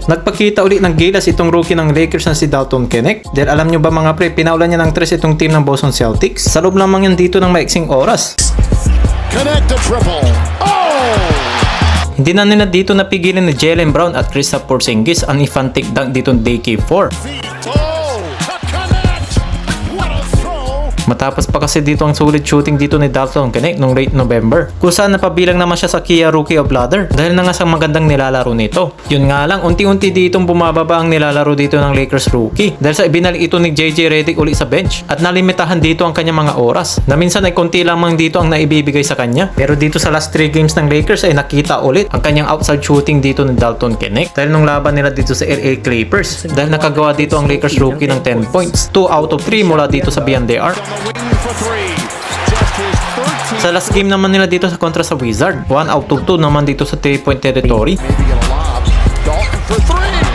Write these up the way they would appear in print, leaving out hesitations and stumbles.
Nagpakita ulit ng gilas itong rookie ng Lakers na si Dalton Knecht. Dahil alam nyo ba mga pre, pinaulan niya ng 3 itong team ng Boston Celtics. Sa loob lamang yan dito ng maiksing oras. Connect the triple. Oh! Hindi na nila dito napigilan ni Jaylen Brown at Kristaps Porzingis ang ifantik dunk dito ng day K4. Oh! To connect. What a throw! Matapos pa kasi dito ang solid shooting dito ni Dalton Knecht noong late November, kung saan napabilang naman siya sa Kia Rookie of Ladder dahil na nga sa magandang nilalaro nito. Yun nga lang, unti-unti ditong bumababa ang nilalaro dito ng Lakers rookie dahil sa ibinalik ito ni JJ Redick uli sa bench at nalimitahan dito ang kanyang mga oras na minsan ay konti lamang dito ang naibibigay sa kanya. Pero dito sa last 3 games ng Lakers ay nakita ulit ang kanyang outside shooting dito ni Dalton Knecht dahil nung laban nila dito sa LA Clippers dahil nakagawa dito ang Lakers rookie ng 10 points, 2 out of 3 mula dito sa Beyond the Arc. For three. Just his 13th. Sa last game naman nila dito sa kontra sa Wizard, 1 out of 2 naman dito sa 3-point territory. Maybe get a lob. Dalton for three.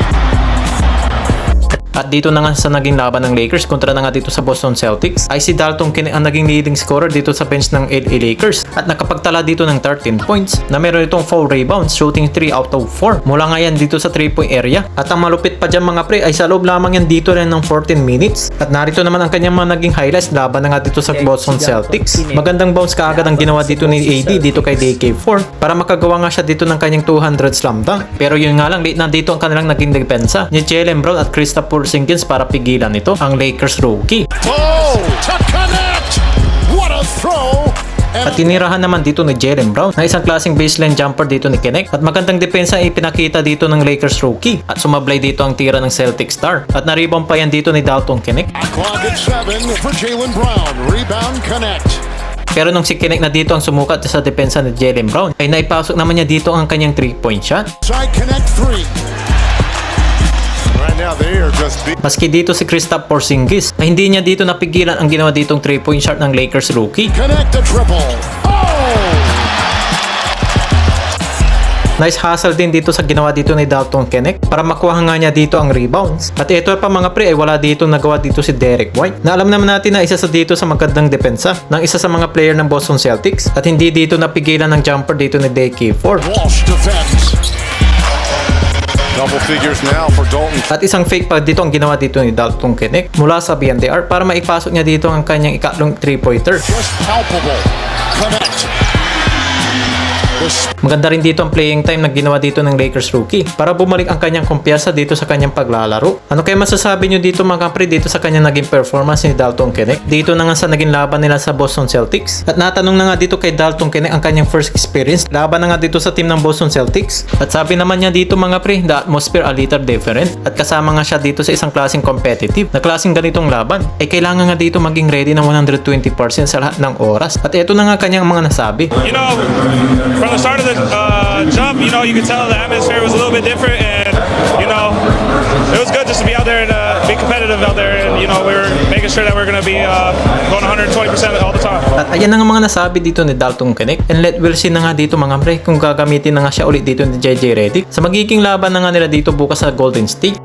At dito na nga sa naging laban ng Lakers kontra na nga dito sa Boston Celtics ay si Dalton Knecht ang naging leading scorer dito sa bench ng LA Lakers at nakapagtala dito ng 13 points na meron itong 4 rebounds, shooting 3 out of 4 mula nga yan dito sa 3-point area. At ang malupit pa dyan mga pre ay sa loob lamang yan dito rin ng 14 minutes. At narito naman ang kanyang mga naging highlights laban na nga dito sa Boston Celtics. Magandang bounce kaagad ang ginawa dito ni AD dito kay DK4 para makagawa nga siya dito ng kanyang 200 slam dunk. Pero yun nga lang, late na dito ang kanilang naging depensa ni Jaylen Brown at Kristaps Porzingis para pigilan ito ang Lakers rookie. Oh! To connect. What a throw. At tinirahan naman dito ni Jaylen Brown na isang klaseng baseline jumper dito ni Knecht at magandang depensa ay pinakita dito ng Lakers rookie at sumablay dito ang tira ng Celtic star at na-rebound pa yan dito ni Dalton Knecht. Clock at 7 for Jaylen Brown. Rebound Connect. Pero nung si Knecht na dito ang sumukat sa depensa ni Jaylen Brown ay naipasok naman niya dito ang kanyang 3-point shot. Side Connect 3. Right now they are just Maski dito si Kristaps Porzingis ay hindi niya dito napigilan ang ginawa ditong 3-point shot ng Lakers rookie. Connect the triple. Oh! Nice hustle din dito sa ginawa dito ni Dalton Knecht para makuha nga niya dito ang rebounds. At ito pa mga pre ay wala dito nagawa dito si Derek White na alam naman natin na isa sa dito sa magandang depensa ng isa sa mga player ng Boston Celtics at hindi dito napigilan ng jumper dito ni DK4. Walsh defense. Double figures now for Dalton. At isang fake pa dito ang ginawa dito ni Dalton Knecht mula sa beyond the arc para maipasok niya dito ang kanyang ikatlong 3-pointer. Just palpable. Connect. Maganda rin dito ang playing time na ginawa dito ng Lakers rookie para bumalik ang kanyang kumpiyansa dito sa kanyang paglalaro. Ano kaya masasabi nyo dito mga kapre dito sa kanyang naging performance ni Dalton Knecht dito na nga sa naging laban nila sa Boston Celtics? At natanong na nga dito kay Dalton Knecht ang kanyang first experience laban na nga dito sa team ng Boston Celtics. At sabi naman niya dito mga pre, the atmosphere a little different at kasama nga siya dito sa isang klaseng competitive na klaseng ganitong laban ay kailangan nga dito maging ready ng 120% sa lahat ng oras. At ito na nga kanyang mga nasabi. You know, from the start of the jump, you know, you could tell the atmosphere was a little bit different, and you know, it was good just to be out there and be competitive out there, and you know, we were making sure that we're going to be going 120% all the time. At ayan na nga mga nasabi dito ni Dalton Knecht, and we'll see na nga dito mga pre kung gagamitin na nga siya ulit dito ni JJ Redick sa magiging laban na nga nila dito bukas sa Golden State.